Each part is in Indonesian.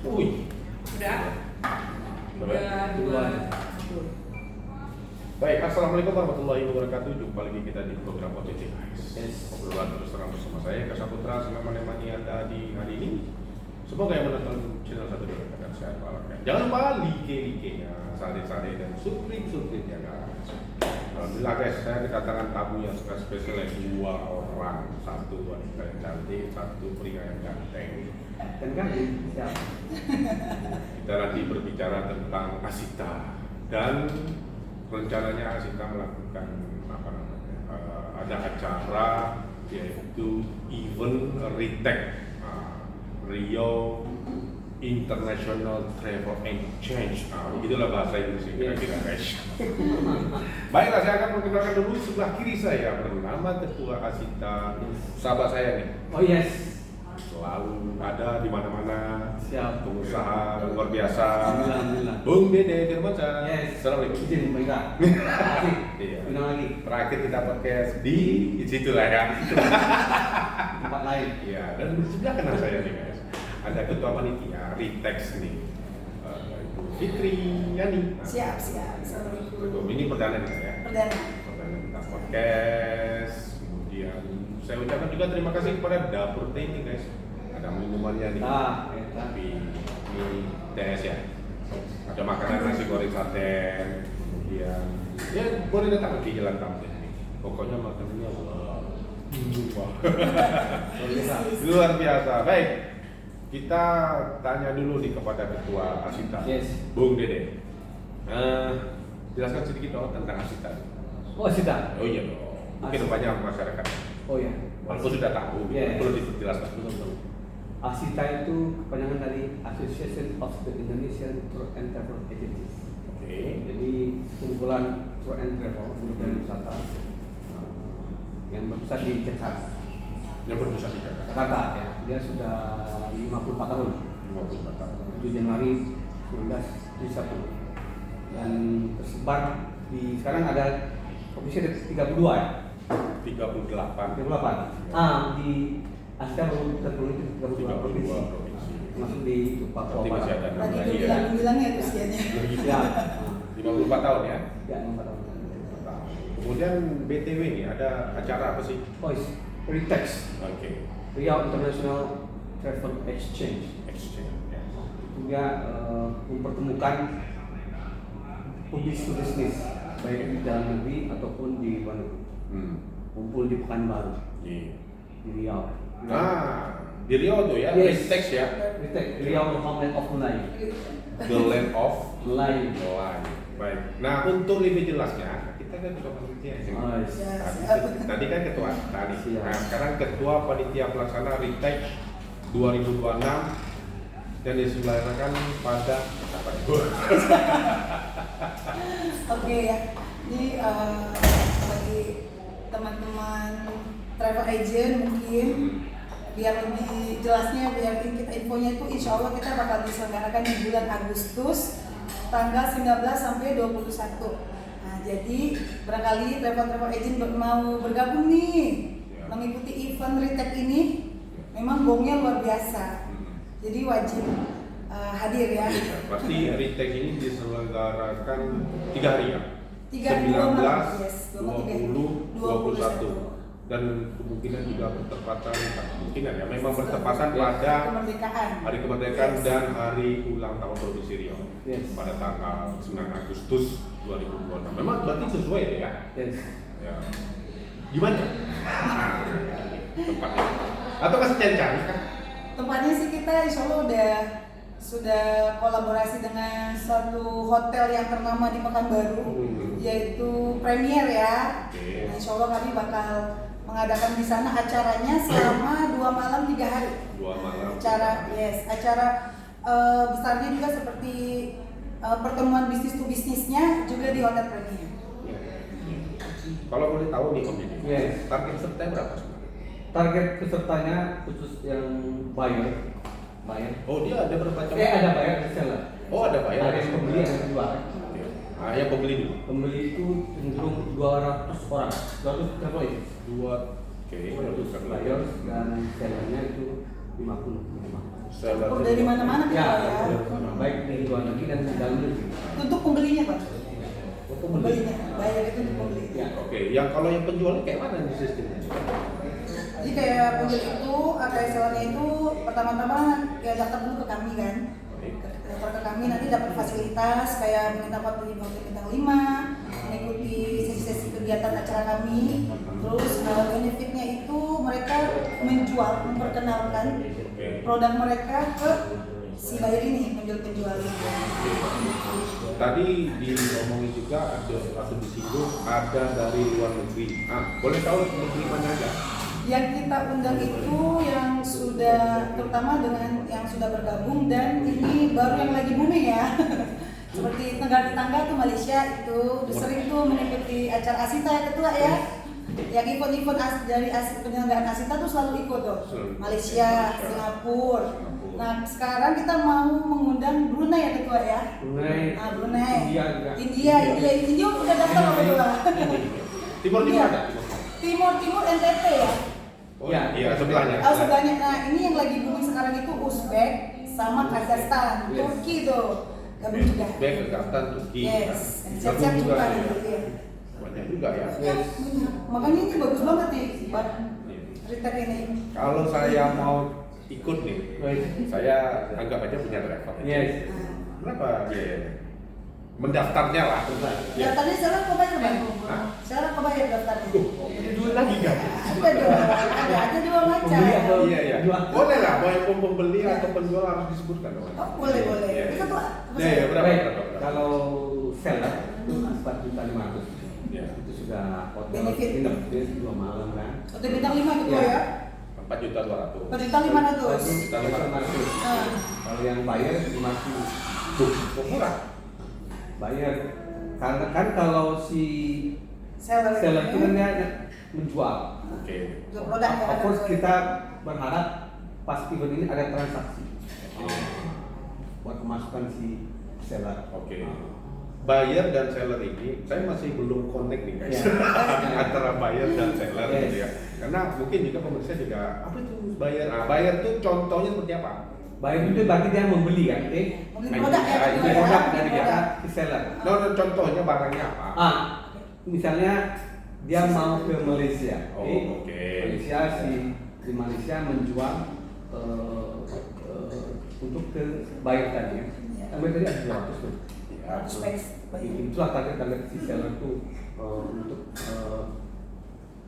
Udah? Udah dua. Baik, assalamualaikum warahmatullahi wabarakatuh. Jumpa lagi kita di program OTT obrolan terus terang bersama saya Kak Saputra. Selama menemani Anda di hari ini. Semoga yang menonton channel satu akan sehat walafiat. Jangan lupa like-nya, sare-sare dan subscribe-nya guys. Alhamdulillah guys, saya kedatangan tamu yang spesial, dua orang, satu wanita yang cantik, satu pria yang ganteng. Dan kan siap. Kita nanti berbicara tentang Asita dan rencananya Asita melakukan ada acara yaitu event retake Rio International Travel Exchange. Begitulah bahasa Indonesia kira-kira guys. Baiklah, saya akan memperkenalkan dulu. Sebelah kiri saya bernama Ketua Asita, sahabat saya nih. Oh yes. Selalu ada di mana-mana. Siap. Pengusaha luar biasa. Alhamdulillah. Bung Dede Firmansyah. Yes. Assalamualaikum. Izin mereka. Kasih. Iya. Undang lagi. Terakhir kita podcast di situ lah ya. Tempat lain. Iya. Dan di sebelah kanan saya nih guys, ada ketua panitia Ritex nih, Ibu Fitri Yani. Siap. Assalamualaikum. Ini perdana nih ya. Perdana. Perdana kita podcast. Kemudian saya ucapkan juga terima kasih kepada Dapur Teh nih guys. Ada minumannya nih. Tapi ini TS ya. Ada makanan nasi goreng sate. Kemudian ya boleh datang di Jalan Tamrin nih. Pokoknya makanannya wah. Luar biasa. Baik. Kita tanya dulu nih kepada Ketua Asita, Yes. Bung Dede. Jelaskan sedikit dong tentang Asita. Oh Asita. Oh iya dong. Mungkin banyak masyarakat. Oh ya. Walaupun sudah tahu, Yes. perlu dijelaskan. Betul. Asita itu kepanjangan dari Association of the Indonesian Tour and Travel Agencies. Oke. Jadi kumpulan tour and travel dan wisata yang berpusat di Jakarta. Yang berpusat di Jakarta. Jakarta ya. Dia sudah 54 tahun. 54 tahun. 7 Januari 1971 dan tersebar di sekarang ada provinsi ada 32 ya. 38. 38. Di Asia baru terpenuhi 32 provinsi. provinsi. Masuk di Papua Berarti masih ada Barat. 6 Lagi lagi ya. bilang ya usianya. Ya. 54 tahun ya. Ya, 4 tahun. Kemudian BTW nih ada acara apa sih? Voice Ritex Oke. Riau International Travel Exchange. Exchange. Ya. Dia mempertemukan pebisnis baik di dalam negeri ataupun di luar negeri. Kumpul di Pekanbaru Iya. di Riau. Di Rio tuh ya, Yes. Ritex ya. Ritex Riau Homeland of Melayu. The Land of Melayu. Melayu. Baik. Nah, untuk lebih jelasnya, kita kan ketua panitia di sini. Oh, yes. Tadi kan ketua tadi. Siap. Nah, sekarang ketua panitia pelaksana Ritex 2026 dan diselenggarakan pada apa itu? Oke ya. Ini bagi teman-teman travel agent mungkin biar lebih jelasnya, biar kita infonya itu insya Allah kita bakal diselenggarakan di bulan Agustus tanggal 19 sampai 21. Nah, jadi barangkali travel agent mau bergabung nih mengikuti event retake ini, memang gongnya luar biasa. Jadi wajib hadir ya. Pasti Ritex ini diselenggarakan 3 hari ya. 19, 20, 21 dan kemungkinan juga bertepatan, kemungkinan ya memang bertepatan pada Kemerdekaan. Hari Kemerdekaan dan Hari Ulang Tahun Provinsi Riau Yes. pada tanggal 9 Agustus 2026. Memang berarti sesuai ya? Yes. Ya. Gimana? Tempatnya? Atau masih cari-cari kan? Tempatnya sih kita insya Allah sudah kolaborasi dengan suatu hotel yang ternama di Pekanbaru, yaitu Premier ya. Oke. Nah, insya Allah kami bakal mengadakan di sana acaranya selama 2 malam 3 hari. 2 malam. Acara besarnya juga seperti pertemuan bisnis to bisnisnya juga di Hotel Premier. Kalau boleh tahu nih Om Didi, Yes. target peserta berapa sebenarnya? Target pesertanya khusus yang buyer. Oh, dia ada berapa macam? Ada buyer dan seller. Oh, ada bayar. Ada yang pembeli, ada yang jual. Oke. Yang pembeli dulu. Pembeli itu cenderung 200 orang, 200 travel agent. 2 Oke, 200 buyers dan sellernya itu 50. campur dari mana-mana gitu Ya, ya. baik dari luar negeri dan dari dalam negeri. Untuk pembelinya Pak. Oh, pembeli. Pembelinya, bayar itu untuk pembeli. Ya. Oke, yang kalau yang penjualnya kayak mana nih sistemnya? Jadi kayak penjual itu, kayak sewanya itu pertama-tama ya daftar dulu ke kami kan. Daftar ke kami nanti dapat fasilitas kayak mendapat di hotel bintang 5, mengikuti sesi-sesi kegiatan acara kami. Terus benefitnya itu mereka menjual, memperkenalkan produk mereka ke si buyer ini, penjual-penjual ini. Tadi diomongin juga atau disinggung ada dari luar negeri. Boleh tahu negeri mana aja? Yang kita undang itu yang sudah, terutama dengan yang sudah bergabung dan ini baru yang lagi booming ya. Seperti negara tetangga tuh Malaysia itu udah sering tuh mengikuti acara Asita ya ketua ya. Yang event-event dari penyelenggaraan Asita tuh selalu ikut tuh. Malaysia, Singapura. Nah sekarang kita mau mengundang Brunei ya ketua ya. Brunei. Nah, Brunei. India juga. India udah datang sama ketua. Timur Iya. ada? Timur NTT ya. Oh Ya, iya, sebelahnya. Oh sebelahnya. Nah ini yang lagi booming sekarang itu Uzbek sama Kazakhstan, Yes. Turki tuh gabung juga. Uzbek, Kazakhstan, Turki. Yes, Gabung siap-siap juga juga ya. nanti. Iya. Banyak juga ya. Ya, banyak. Makanya ini bagus banget nih, buat retag ini. Kalau saya mau ikut nih, Baik. saya anggap aja punya travel. Yes. Berapa biayanya? Mendaftarnya lah. Ya tadi sekarang kau bayar bang? Hah? Sekarang kau bayar daftarnya? Ini dulu lagi kan? Ada dua macam. Pembeli atau Iya iya. jual? Boleh lah, mau yang pembeli atau penjual harus disebutkan dong. Oh boleh boleh. Iya, Itu tuh. iya, berapa? Baik, berapa? kalau seller itu 4.500.000. Iya. Itu sudah hotel Benefit. nginep dia 2 malam kan. Hotel bintang 5 gitu Iya. ya? 4.200.000. Bintang 500. Juta 500. Nah, Kalau yang bayar masih Kok murah? bayar karena kan kalau si seller seller itu kan dia menjual. Oke. Untuk produk ya. Of course kita berharap pas event ini ada transaksi buat pemasukan si seller. Oke. Buyer dan seller ini, saya masih belum connect nih guys Iya. antara buyer dan seller Yes. gitu ya. Karena mungkin juga pemirsa juga apa itu buyer? Buyer tuh contohnya seperti apa? Bayar itu berarti dia membeli kan, oke? Membeli produk ya, Itu ya. produk dari Produk. dia si seller. No, contohnya barangnya apa? Misalnya dia mau ke Malaysia, Oh, oke? oke. Malaysia di Malaysia menjual untuk ke buyer tadi ya. Iya. Kan tadi ada 200 tuh. Ya, Itulah target si seller tuh untuk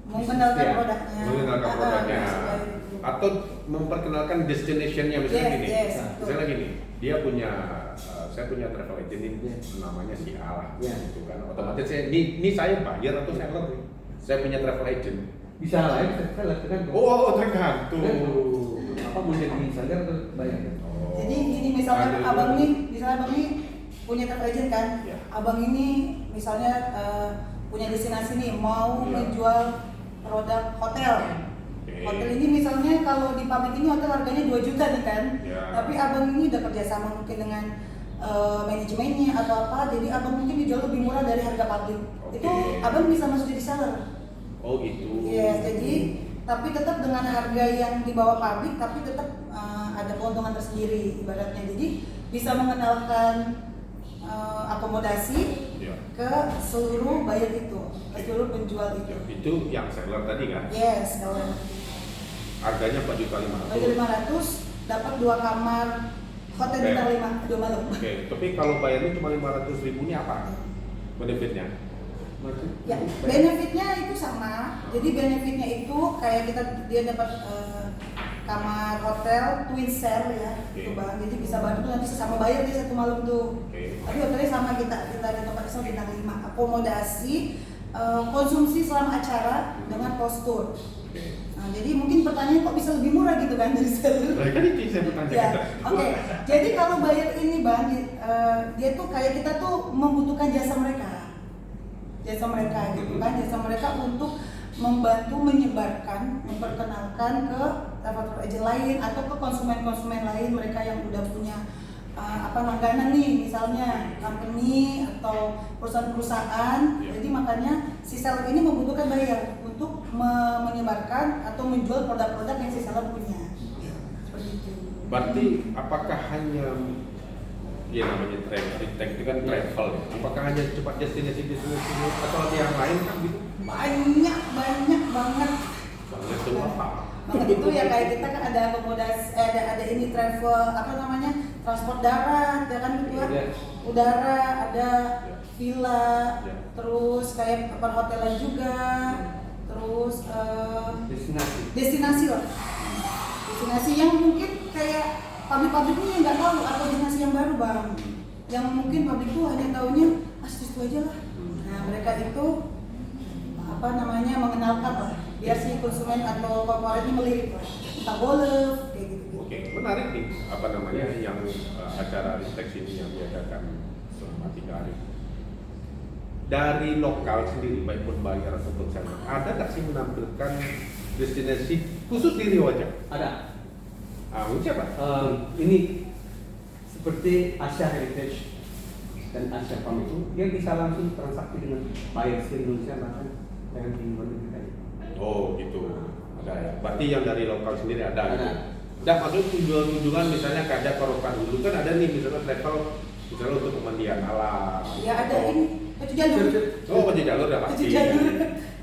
Mengenalkan ya, produknya. mengenalkan produknya Ah, atau memperkenalkan destination-nya misalnya Yes, gini. yes, Misalnya gini, dia punya saya punya travel agent ini namanya si A lah, Yes. gitu kan. Otomatis ini saya buyer atau seller nih. Saya punya travel agent. bisa lain seller tergantung. Oh, tergantung. Apa mau jadi seller atau buyer? Oh. Jadi ini misalnya Ada abang juga. abang nih punya travel agent kan, Iya. abang ini misalnya punya destinasi nih mau Iya. menjual produk hotel. Oke. Hotel ini misalnya kalau di pabrik ini hotel harganya 2 juta nih kan, Iya. tapi abang ini udah kerjasama mungkin dengan manajemennya atau apa, jadi abang mungkin dijual lebih murah dari harga pabrik. Oke. Itu abang bisa masuk jadi seller. Oh gitu. Yes, jadi tapi tetap dengan harga yang di bawah pabrik, tapi tetap ada keuntungan tersendiri ibaratnya. Jadi bisa mengenalkan akomodasi Iya. ke seluruh buyer itu, ke seluruh penjual itu. Itu yang seller tadi kan? Yes, kalau Harganya 4.500.000. harga 500 dapat 2 kamar hotel Oke. bintang 5 2 malam. Oke, tapi kalau bayarnya cuma 500.000 ini apa benefitnya? Ya, benefitnya itu sama. Jadi benefitnya itu kayak dia dapat kamar hotel twin cell ya, Oke. itu bang. Jadi bisa bantu nanti sesama bayar di satu malam tuh. Oke. Tapi hotelnya sama kita di tempat itu bintang 5. Akomodasi, konsumsi selama acara dengan postur. Oke. Nah, jadi mungkin pertanyaan kok bisa lebih murah gitu kan dari seller? Nah, kan itu saya bertanya. Ya, oke. Jadi kalau bayar ini bang, dia tuh kayak kita tuh membutuhkan jasa mereka gitu kan, jasa mereka untuk membantu menyebarkan, memperkenalkan ke travel agent lain atau ke konsumen-konsumen lain mereka yang udah punya langganan nih, misalnya company atau perusahaan-perusahaan. Ya. Jadi makanya si seller ini membutuhkan buyer untuk menyebarkan atau menjual produk-produk yang si seller punya. Seperti itu. Berarti apakah hanya ya namanya travel, itu kan travel ya. Apakah hanya cepat destinasi atau ada yang lain kan gitu? Banyak banget. Banyak tuh apa? Banget itu ya kayak kita kan ada akomodasi, ada ini travel apa namanya transport darat, ya kan gitu ya. Yes. Udara, ada villa, Ya. terus kayak perhotelan juga, terus Destinasi. lah. Destinasi yang mungkin kayak pabrik-pabriknya nggak tahu atau destinasi yang baru bang, yang mungkin pabrik itu hanya taunya situ aja lah. Nah mereka itu apa namanya mengenalkan lah, biar si konsumen atau korporatnya melirik lah, entah boleh kayak gitu. Oke, menarik nih apa namanya yang acara Ristex ini yang diadakan selama 3 hari. Dari lokal sendiri baik pun bayar ataupun sana, ada nggak sih menampilkan destinasi khusus di Riau aja? Ada. Siapa? Ini seperti Asia Heritage dan Asia Farm itu dia bisa langsung transaksi dengan buyer di Indonesia bahkan dengan di luar negeri tadi. Oh gitu, ada ya. Berarti yang dari lokal sendiri ada. Ada. Gitu. Nggak maksud tujuan misalnya kayak Korokan dulu kan ada nih misalnya travel misalnya untuk pemandian alam. Ya ada ini pacu jalur. Oh pacu jalur udah pasti. Pacu jalur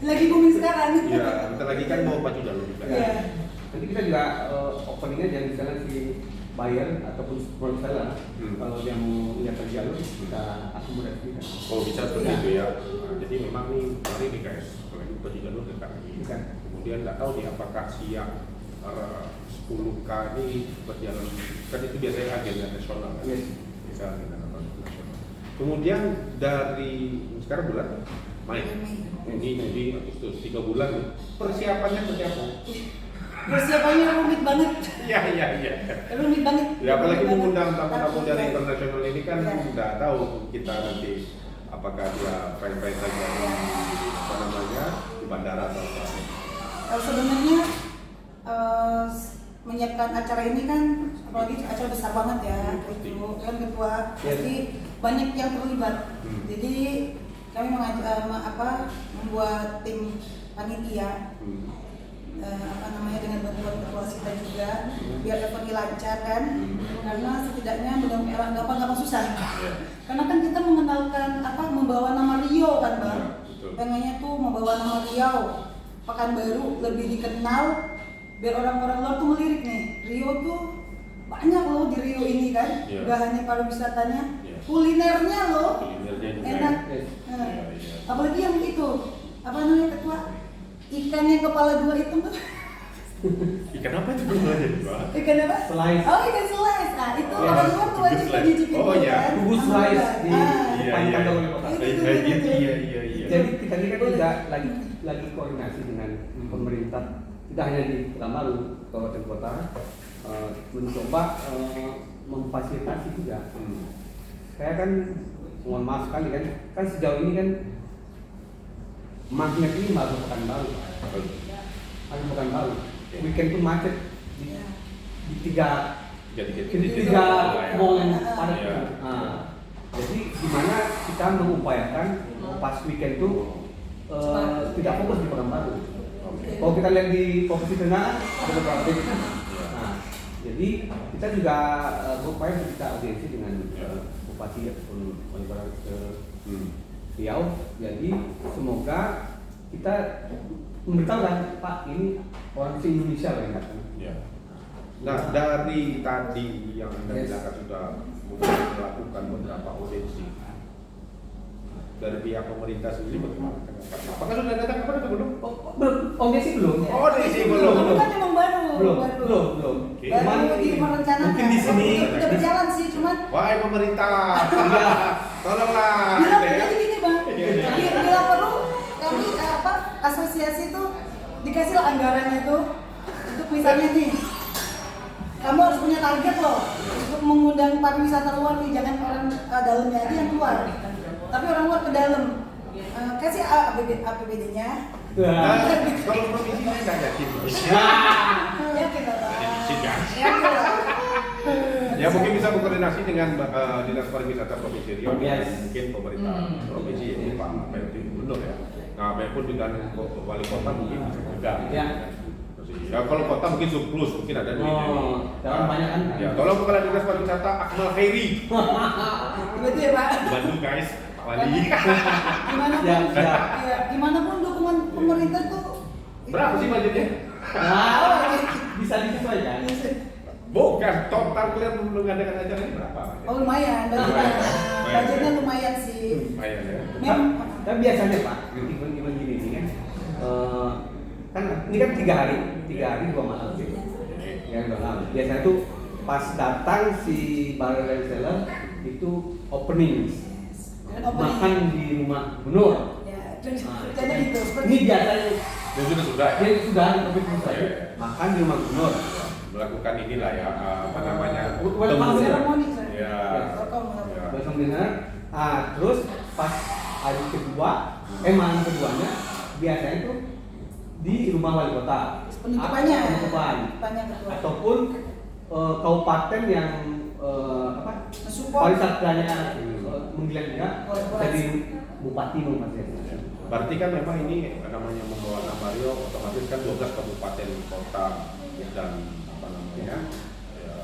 lagi booming sekarang. Iya, bentar lagi kan mau pacu jalur juga. Iya. Nanti kita juga openingnya jangan misalnya si buyer ataupun seller kalau dia mau lihat dari jalur kita akomodasi kita. Oh bisa seperti Iya. itu ya. Nah, jadi memang nih mari nih guys, apalagi pacu jalur dekat lagi. Iya. Kemudian nggak tahu nih apakah siang 10K ini berjalan kan itu biasanya agenda nasional kan? Yes. Bisa agenda nasional. Kemudian dari sekarang bulan Mei. Ini jadi Agustus 3 bulan nih. Persiapannya seperti apa? Persiapannya rumit banget. Iya. Rumit banget. Ya apalagi Rumit mengundang banget. tamu-tamu dari internasional ini kan Iya. nggak tahu kita nanti apakah dia fine-fine saja di apa namanya di bandara atau apa. Sebenarnya menyiapkan acara ini kan apalagi acara besar banget ya, itu kan ketua pasti banyak yang terlibat. Jadi kami membuat tim panitia apa namanya dengan bantuan ketua kita juga biar eventnya lancar kan, karena setidaknya mudah-mudahan gampang susah. Karena kan kita mengenalkan membawa nama Riau kan bang, pengennya tuh membawa nama Riau Pekanbaru lebih dikenal biar orang-orang luar tuh melirik nih, Riau tuh banyak loh di Riau ini kan, gak hanya pariwisatanya, kulinernya loh, enak. Apalagi yang itu, apa namanya ketua, ikan yang kepala 2 itu tuh. Ikan apa itu namanya? Ikan apa? Slice. Oh ikan slice, nah itu orang luar tuh wajib mencicipi. Oh iya, bubur slice di Iya. oleh kota. Iya. Jadi kita ini kan juga lagi koordinasi dengan pemerintah, tidak hanya di Pekanbaru, kabupaten kota, mencoba memfasilitasi juga. Saya kan mohon maaf sekali kan sejauh ini kan magnet ini baru Pekanbaru, weekend pun macet di tiga mall yang padat. Jadi gimana kita mengupayakan pas weekend itu tidak fokus di Pekanbaru. Kalau kita lihat di posisi tengah ada beberapa titik. Nah, jadi kita juga berupaya kita audiensi dengan bupati ataupun wali kota Riau. Jadi semoga kita memberitahukan Pak ini orang Indonesia lah yang datang. Nah dari tadi yang Anda bilang sudah melakukan beberapa audiensi dari pihak pemerintah sendiri bagaimana? Apakah sudah datang kepada atau belum? Belum, audiensi belum. Audiensi belum. Itu kan memang baru. Belum. Baru merencanakan. Mungkin di sini udah berjalan sih, cuman Wahai pemerintah, tolonglah. jadi gini bang, bila perlu kami asosiasi itu dikasih lah anggarannya itu untuk misalnya nih, kamu harus punya target loh untuk mengundang pariwisata luar nih, jangan orang dalamnya aja yang keluar, tapi orang luar ke dalam. Kasih APBD-nya. Kalau provinsi saya nggak yakin. Yakin lah. Yakin lah. Ya mungkin bisa berkoordinasi dengan Dinas Pariwisata Provinsi Riau dan mungkin pemerintah provinsi ini Pak PLT Gubernur ya. Nah, maupun dengan wali kota mungkin bisa juga. Ya. Ya kalau kota mungkin surplus, mungkin ada duitnya. Jangan banyak kan? Ya, tolong Kepala Dinas Pariwisata Akmal Khairi. Begitu ya Pak. Bandung guys, Pak Wali. Gimana pun, Ya. ya, gimana pun dukungan pemerintah tuh. Berapa sih budgetnya? Nah, bisa disesuaikan. Bukan, total kalian mengadakan acara ini berapa? Oh lumayan, budgetnya lumayan sih. Lumayan ya. Kan biasanya Pak, event gini nih kan, kan ini kan 3 hari 2 malam gitu. Ya 2 malam. Biasanya tuh pas datang si bar and seller itu opening, makan di rumah gubernur. Ya, jadi itu seperti Ini biasanya Dan sudah ya. dia sudah di topik saya makan di rumah gubernur. Melakukan inilah ya, apa namanya? Welcome temu. seremoni. Ya. Welcome. Ya. Besok dinner. Terus pas hari kedua, malam keduanya biasanya tuh di rumah wali kota. Penutupannya. Penutupan. Banyak ketua. Ataupun kabupaten yang Support. pariwisatanya menggila dia jadi bupati Mas. Berarti kan memang ini namanya membawa nama Rio, otomatis kan 12 kabupaten kota dan apa namanya ya,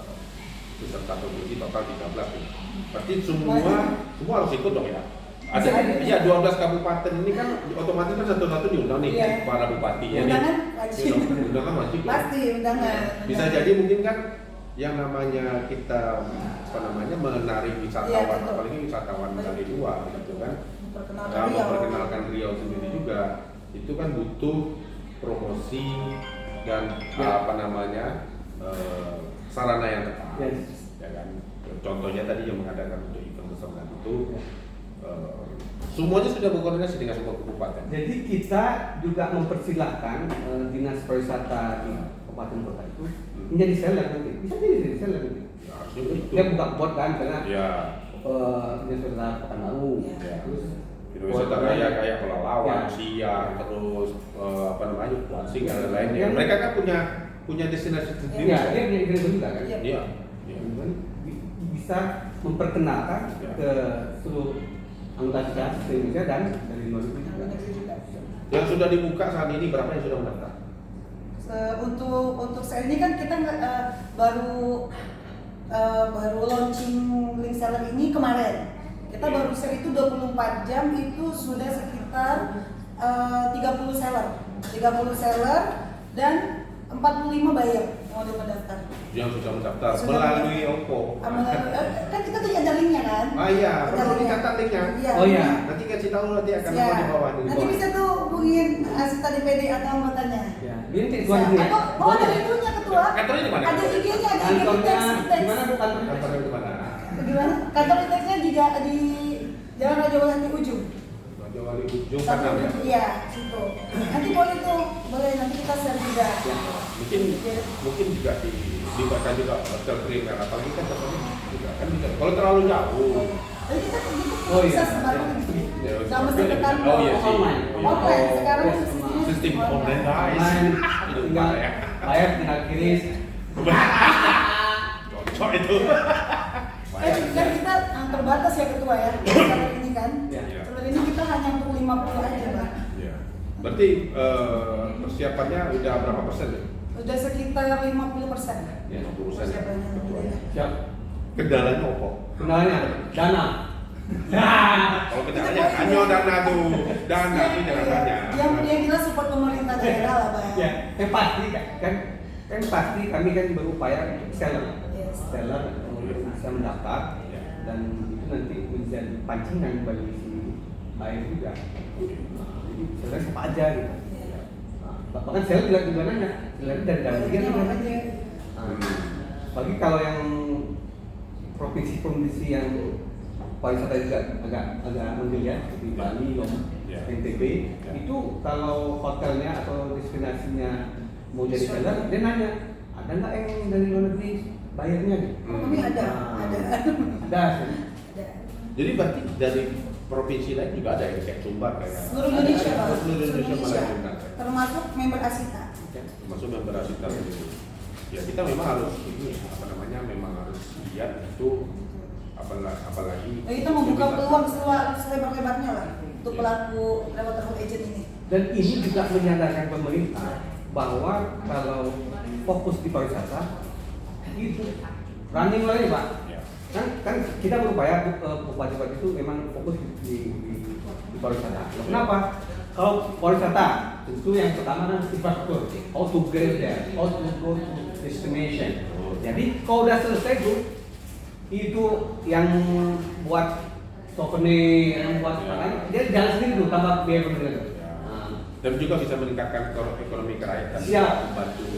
beserta provinsi total 13 ya. Berarti semua harus ikut dong ya. Ada ya 12 kabupaten ini kan otomatis kan satu-satu diundang nih Iya. para bupatinya nih. Undangan wajib. Undangan wajib. Ya. Pasti undangan. Bisa jadi mungkin kan yang namanya kita apa namanya menarik wisatawan, Iya, betul. apalagi wisatawan dari luar gitu kan. Memperkenalkan Riau. Riau sendiri juga itu kan butuh promosi dan apa namanya sarana yang tepat. Yes. Ya kan. Contohnya tadi yang mengadakan untuk event kesenian itu semuanya sudah berkoordinasi dengan semua kabupaten. Jadi kita juga mempersilahkan dinas pariwisata di kabupaten kota itu menjadi seller nanti. Bisa jadi seller nanti. Ya, harusnya begitu. Dia buka bot kan karena Ya. dinas pariwisata Pekanbaru. Ya. Terus Wisata raya kayak Pelalawan, Ya. Siang, terus apa namanya Kuansing dan lain-lainnya. Yang- Mereka kan punya destinasi sendiri. Iya, dia punya event juga kan. Iya. Iya. Iya. Kemudian bisa memperkenalkan Ya. ke seluruh anggota asosiasi Indonesia dan dari luar negeri juga. Yang sudah dibuka saat ini berapa yang sudah mendaftar? Untuk saat ini kan kita baru launching link seller ini kemarin. Kita baru share itu 24 jam itu sudah sekitar 30 seller dan 45 buyer yang udah mendaftar. Yang sudah mendaftar Sudah melalui mendaftar. Oppo. Kan kita tuh ada linknya kan? Ah iya, Ada perlu linknya. dicatat linknya. Iya. Oh iya. Nanti kasih tahu nanti akan Ya. mau di bawah ini. Nanti bisa tuh hubungin asisten DPD atau anggotanya. Ya, ini Bisa. tuan ini. Atau ada itunya ketua. Kantornya di mana? Ada IG-nya, ada IG Kantornya teks. di mana Bu kantornya? Kantornya di mana? Gimana? Kantor teksnya di Jalan Raja Wali ujung. Raja Wali Ujung kanan ya. Iya, situ. Nanti boleh nanti kita share juga. Ya. Mungkin juga dibaca juga hotel primer apalagi kan contohnya juga kan bisa. Kalau terlalu jauh. Jadi kita Oh, bisa iya. sebarang Ya, sama seperti sekitar itu. Oh, iya sih. Online. Online. Sekarang Yes, Sistem online guys. Online. Itu Tinggal ya. bayar tinggal kiris. Cocok itu. Kan kita terbatas ya ketua ya. Kalau ini kan. Ya. Kalau ini kita hanya untuk 50 aja, Pak. Ya. Berarti persiapannya udah berapa persen ya? Udah sekitar 50%. Ya, 50% ya. Persiapannya. Ketuanya. Siap. Kendalanya apa? Kendalanya dana. Kalau kendalanya hanya dana tuh. Dana itu jangan tanya. Yang jelas support pemerintah daerah lah, Pak. Ya, pasti kan pasti kami kan berupaya untuk seller. Yes. Seller untuk bisa mendaftar Ya. dan itu nanti menjadi pancingan bagi si buyer juga. Jadi seller siapa aja gitu. Iya. Bahkan seller juga nanya, seller dari Iya, dia juga makanya. nanya. Bagi kalau yang provinsi-provinsi yang pariwisata juga agak menggeliat seperti Bali, Ya. NTB, Ya. itu kalau hotelnya atau destinasinya mau jadi seller, dia nanya, ada nggak yang dari luar negeri bayarnya? Gitu? Kami ada. Ada. Ada. Jadi berarti dari provinsi lain juga ada ya kayak Sumbar kayak Seluruh Indonesia, Pak. Seluruh Indonesia malah ada. Termasuk member Asita. Termasuk member Asita itu. Ya kita memang harus ini apa namanya memang harus lihat itu apalagi Nah, kita membuka peluang selebar-lebarnya lah untuk pelaku travel agent ini. Dan ini juga menyadarkan pemerintah bahwa kalau fokus di pariwisata itu running lagi Pak. Ya. Kan kita berupaya bupati-bupati itu memang fokus di pariwisata. Kenapa? Kalau pariwisata tentu yang pertama adalah infrastruktur, how to get there, how to go to destination. Jadi kalau udah selesai itu yang buat souvenir, yang buat makanan, dia jalan sendiri tuh tambah biaya penduduk. Dan juga bisa meningkatkan ekonomi kerakyatan. Siap. Membantu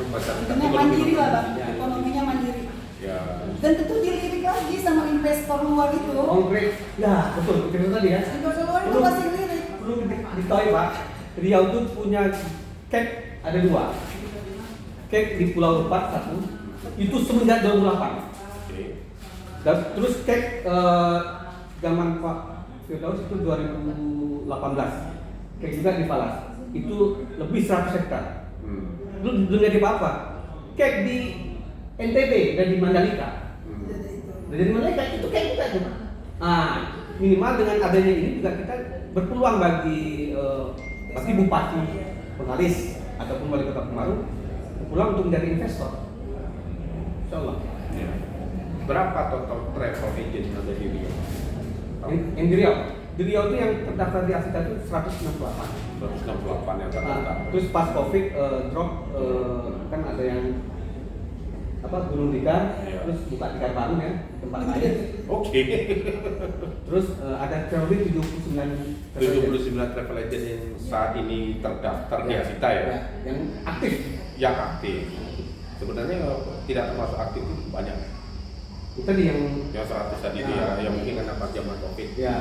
membesarkan Intinya mandiri lah bang, ekonominya mandiri. Ya. Dan tentu dilirik lagi sama investor luar itu. Konkret, ya betul, betul tadi ya. Investor luar itu pasti lirik. Perlu diketahui Pak, Riau itu punya kek ada 2. Kek di Pulau Lepas 1, itu semenjak 2008. Oke. Dan terus kek zaman Pak Firdaus itu 2018. Kek juga di Palas, itu lebih 100 hektar. Belum jadi apa-apa. Kek di NTB dan di Mandalika. Dan di Mandalika itu kek juga tuh. Minimal dengan adanya ini juga kita berpeluang bagi bupati, pengalis ataupun wali kota Pekanbaru berpeluang untuk menjadi investor. Insyaallah. Ya. Berapa total travel agent yang ada di Riau? Yang di Riau. Di Riau itu yang terdaftar di Asita itu 168. 168 yang terdaftar. Terus pas Covid drop kan ada yang Gunung Tikar, Ya. terus buka Tikar baru ya, tempat lain. Oke. Terus ada kurang lebih 79 travel agent yang saat ini terdaftar di Asita ya. Yang aktif. Yang aktif. Sebenarnya tidak termasuk aktif itu banyak. Itu tadi yang 100 tadi itu ya, yang mungkin karena pas zaman Covid. ya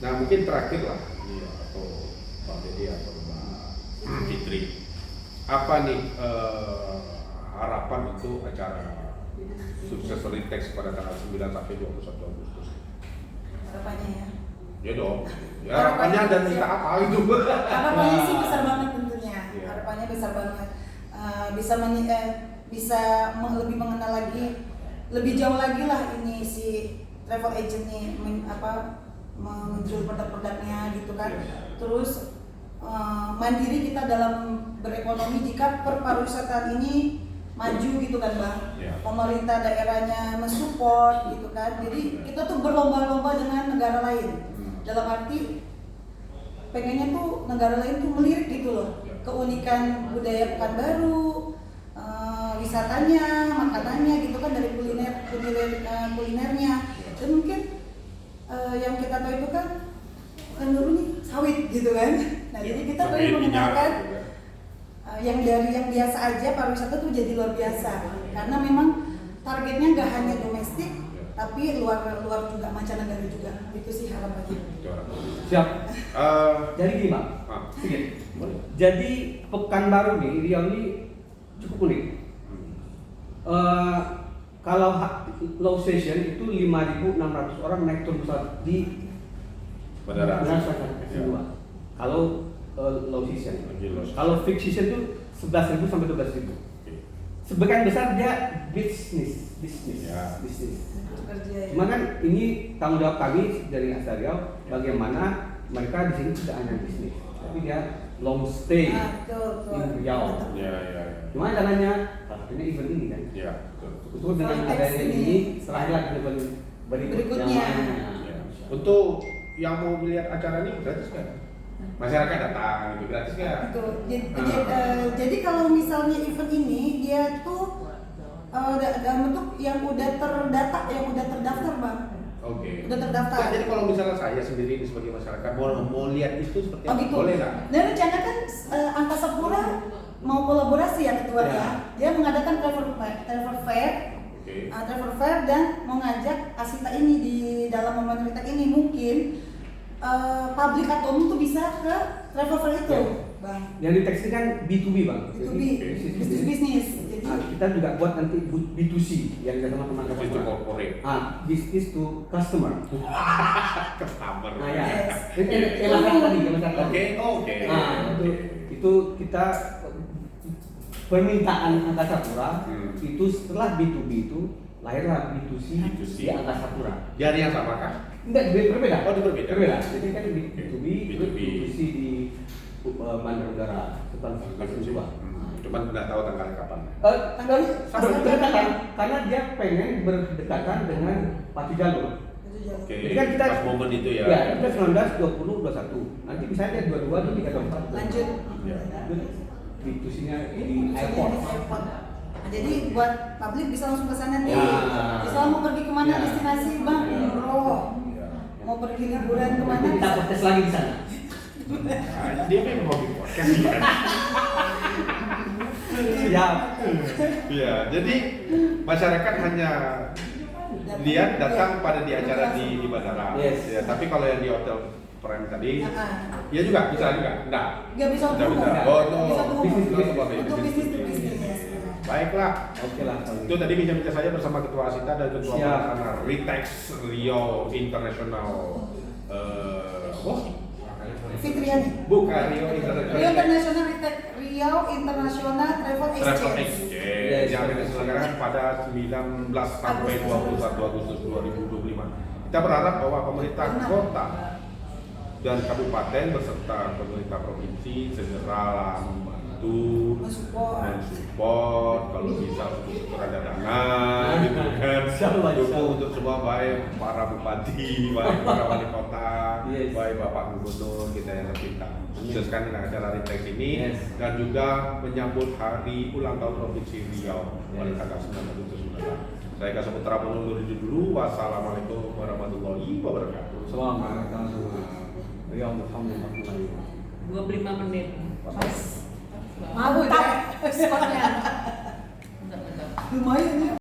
Nah mungkin terakhir lah, ya, atau Pak Dede atau Mbak Fitri, apa nih harapan untuk acara sukses retake pada tanggal 9 sampai 21 Agustus? Harapannya ya. Ya dong, ya, harapannya dan minta apa itu? Harapannya sih besar banget tentunya. Iya. Harapannya besar banget. Bisa lebih mengenal lagi, lebih jauh lagi lah ini si travel agent nih menjual produk-produknya gitu kan. Iya. Terus mandiri kita dalam berekonomi jika perpariwisataan ini maju gitu kan bang. Iya. Pemerintah daerahnya mensupport gitu kan. Jadi kita tuh berlomba-lomba dengan negara lain. Dalam arti pengennya tuh negara lain tuh melirik gitu loh, keunikan budaya Pekanbaru, wisatanya, makanannya gitu kan, dari kulinernya. Dan mungkin yang kita tahu itu kan dulu nih sawit gitu kan. Nah jadi kita pengen mengenalkan yang dari yang biasa aja pariwisata tuh jadi luar biasa, karena memang targetnya nggak hanya domestik tapi luar juga, mancanegara juga. Itu sih harapannya. siap. Jadi gini Pak, sedikit. Jadi Pekanbaru nih, Riau ini cukup unik. Kalau low station itu 5.600 orang naik turun pesawat di Bandara. Kedua. Kalau low season. Low season. Kalau fixed season itu 11.000 sampai 12.000. Sebagian besar dia bisnis. Ya. Kerja ya. Cuma kan ini tanggung jawab kami dari Asda Riau, bagaimana mereka di sini tidak hanya bisnis, tapi dia long stay Betul. di Riau. Ya. Cuma caranya, salah satunya event ini kan. Ya, betul. Itu dengan Konteks adanya ini. ini, serahlah event berikutnya. Berikutnya. Ya. Untuk yang mau melihat acara ini gratis kan? Masyarakat datang gitu, gratis nggak? Betul. Jadi kalau misalnya event ini dia tuh dalam bentuk yang udah terdata, yang udah terdaftar bang. Oke. Udah terdaftar. Nah, jadi kalau misalnya saya sendiri sebagai masyarakat mau lihat itu seperti apa? gitu. Boleh nggak? Dan rencana kan Angkasa Pura mau kolaborasi ya ketua Ya. ya. Dia mengadakan travel fair, Oke. travel fair dan mengajak Asita ini di dalam momen retake ini mungkin publik atau umum tuh bisa ke travel fair itu, Ya. bang. Yang di teks ini kan B2B bang. B2B, Jadi, bisnis. Jadi kita juga buat nanti B2C yang kita teman-teman Bisnis to corporate. bisnis to customer. Customer. Nah ya, Yes. yang masalah tadi, yang masalah tadi. Oke. Itu kita permintaan Angkasa Pura itu setelah B2B itu lahirlah B2C di Angkasa Pura. Jadi yang sama kan? Enggak, berbeda. Oh, berbeda. Berbeda. Jadi kan B2B, terus B2B. B2C di Bandar Udara Sultan Hasanuddin. Cuman nggak tahu tanggalnya kapan. Tanggalnya Berdekatan karena dia pengen berdekatan dengan Pacu Jalur. Oke. Jadi kan kita pas momen itu ya. Ya, kita 19, 20, 21. Nanti bisa aja 22 atau 3, 24. lanjut. Ya. Diskusinya di airport. Nah, jadi buat publik bisa langsung ke sana nih. Ya. Bisa mau pergi kemana Ya. destinasi bang, Ya. umroh, Ya. mau pergi liburan kemana Nanti kita bisa. protes lagi di sana. Nah, dia memang hobi podcast. Siap. Iya, jadi masyarakat hanya lihat datang pada di acara di bandara. Yes. Ya, tapi kalau yang di hotel Prime tadi, ya juga bisa juga. Enggak. Nggak bisa Nggak umroh. bisa. Oh, no. Bisa umroh. Bisnis, Untuk bisnis to bisnis. Baiklah. Oke lah. kalau Itu gitu. tadi bincang-bincang saya bersama Ketua Asita dan Ketua Siap. Pelaksana Ritex Rio International. Fitriani. Bukan Rio Rio International. International Rio International Travel Travel Exchange. Exchange yang akan diselenggarakan pada 19 sampai 21 Agustus 2025. Kita berharap bahwa pemerintah kota dan kabupaten beserta pemerintah provinsi segera membantu, mensupport, kalau bisa struktur ada dana, gitu kan. Insyaallah, Dukung insyaallah. untuk semua baik para bupati, baik para wali kota, Yes. baik bapak gubernur kita yang tercinta. Khususkan dengan acara Ritex ini Yes. dan juga menyambut hari ulang tahun Provinsi Riau pada tanggal 9 Agustus mendatang. Saya Kasih Putra undur diri dulu. Wassalamualaikum warahmatullahi wabarakatuh. Assalamualaikum. Ya alhamdulillah. 25 menit. Mau ya? Spotnya. Lumayan ya.